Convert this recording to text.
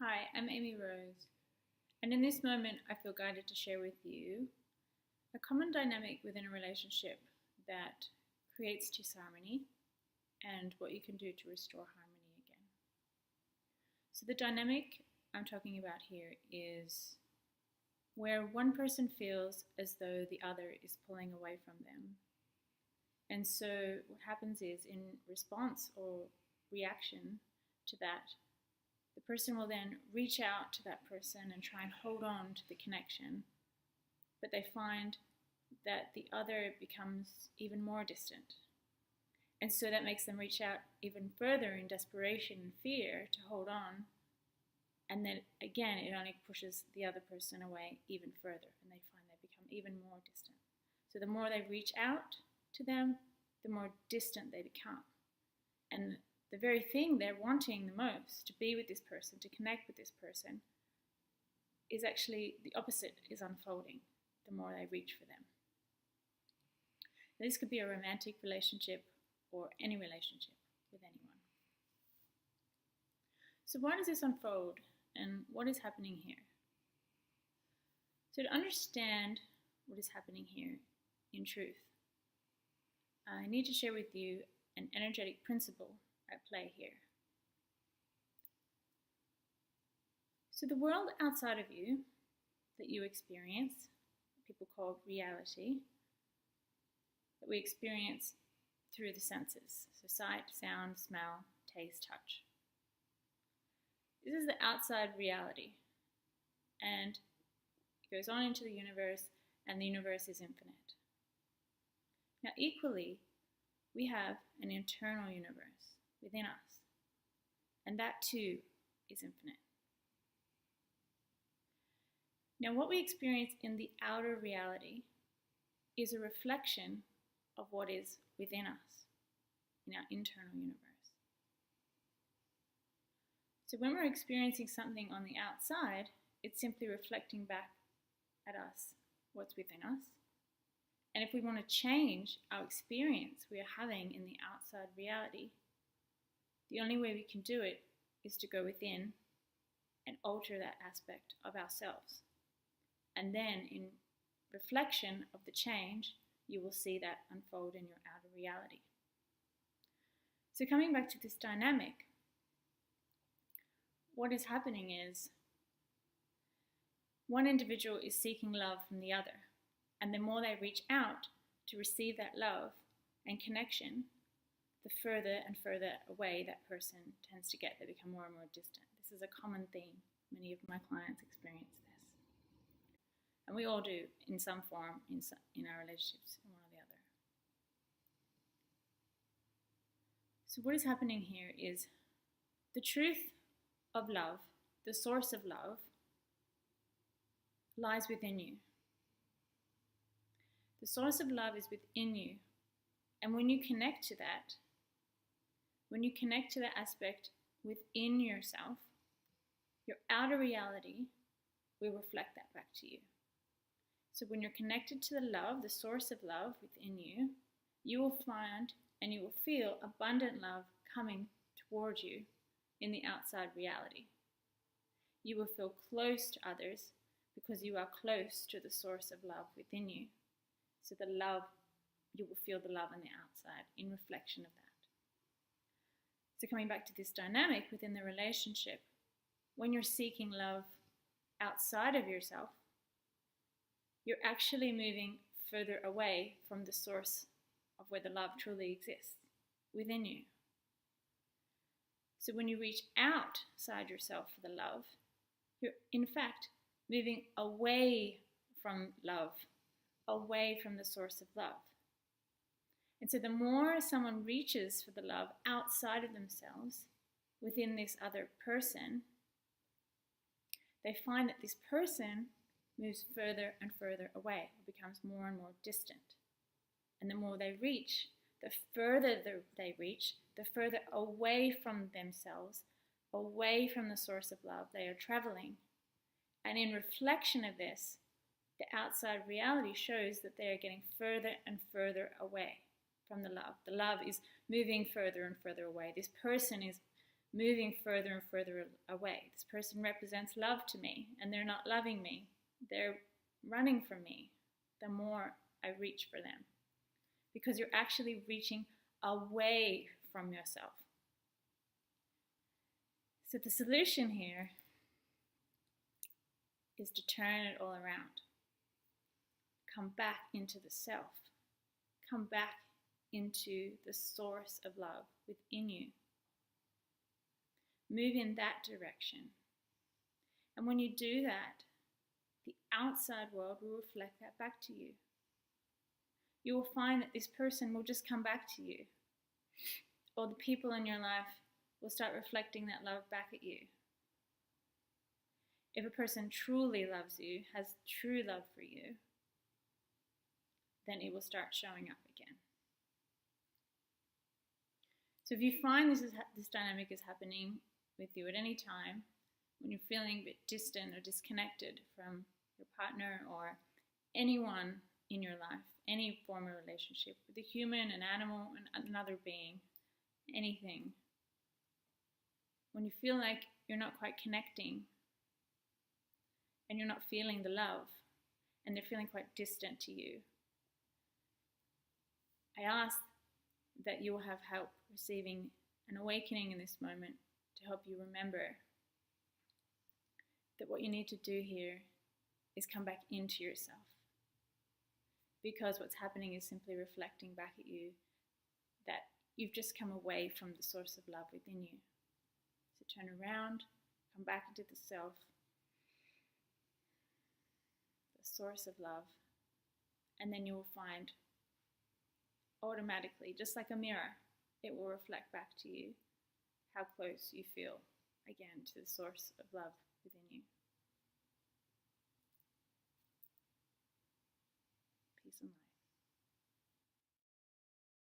Hi, I'm Amy Rose, and in this moment I feel guided to share with you a common dynamic within a relationship that creates disharmony and what you can do to restore harmony again. So the dynamic I'm talking about here is where one person feels as though the other is pulling away from them. And so what happens is, in response or reaction to that, the person will then reach out to that person and try and hold on to the connection, but they find that the other becomes even more distant. And so that makes them reach out even further in desperation and fear to hold on. And then again, it only pushes the other person away even further, and they find they become even more distant. So the more they reach out to them, the more distant they become. And the very thing they're wanting the most, to be with this person, to connect with this person, is actually the opposite is unfolding the more they reach for them. Now, this could be a romantic relationship or any relationship with anyone. So why does this unfold, and what is happening here? So to understand what is happening here in truth, I need to share with you an energetic principle at play here. So the world outside of you that you experience, people call reality, that we experience through the senses, so sight, sound, smell, taste, touch. This is the outside reality, and it goes on into the universe, and the universe is infinite. Now equally, we have an internal universe within us, and that too is infinite. Now what we experience in the outer reality is a reflection of what is within us, in our internal universe. So when we're experiencing something on the outside, it's simply reflecting back at us what's within us. And if we want to change our experience we are having in the outside reality, the only way we can do it is to go within and alter that aspect of ourselves. And then in reflection of the change, you will see that unfold in your outer reality. So coming back to this dynamic, what is happening is one individual is seeking love from the other. And the more they reach out to receive that love and connection, the further and further away that person tends to get. They become more and more distant. This is a common theme. Many of my clients experience this. And we all do in some form in our relationships, in one or the other. So what is happening here is the truth of love, the source of love, lies within you. The source of love is within you. And when you connect to that, when you connect to that aspect within yourself, your outer reality will reflect that back to you. So when you're connected to the love, the source of love within you, you will find and you will feel abundant love coming towards you in the outside reality. You will feel close to others because you are close to the source of love within you. So the love, you will feel the love on the outside in reflection of that. So coming back to this dynamic within the relationship, when you're seeking love outside of yourself, you're actually moving further away from the source of where the love truly exists, within you. So when you reach outside yourself for the love, you're in fact moving away from love, away from the source of love. And so the more someone reaches for the love outside of themselves, within this other person, they find that this person moves further and further away, or becomes more and more distant. And the more they reach, the further they reach, the further away from themselves, away from the source of love they are traveling. And in reflection of this, the outside reality shows that they are getting further and further away from the love. The love is moving further and further away. This person is moving further and further away. This person represents love to me, and they're not loving me. They're running from me the more I reach for them. Because you're actually reaching away from yourself. So the solution here is to turn it all around. Come back into the self. Come back into the source of love within you. Move in that direction. And when you do that, the outside world will reflect that back to you. You will find that this person will just come back to you. Or the people in your life will start reflecting that love back at you. If a person truly loves you, has true love for you, then it will start showing up again. So if you find this dynamic is happening with you at any time, when you're feeling a bit distant or disconnected from your partner or anyone in your life, any form of relationship with a human, an animal, another being, anything, when you feel like you're not quite connecting and you're not feeling the love and they're feeling quite distant to you, I ask that you will have help receiving an awakening in this moment to help you remember that what you need to do here is come back into yourself. Because what's happening is simply reflecting back at you that you've just come away from the source of love within you. So turn around, come back into the self, the source of love, and then you will find automatically, just like a mirror, it will reflect back to you how close you feel again to the source of love within you. Peace and light.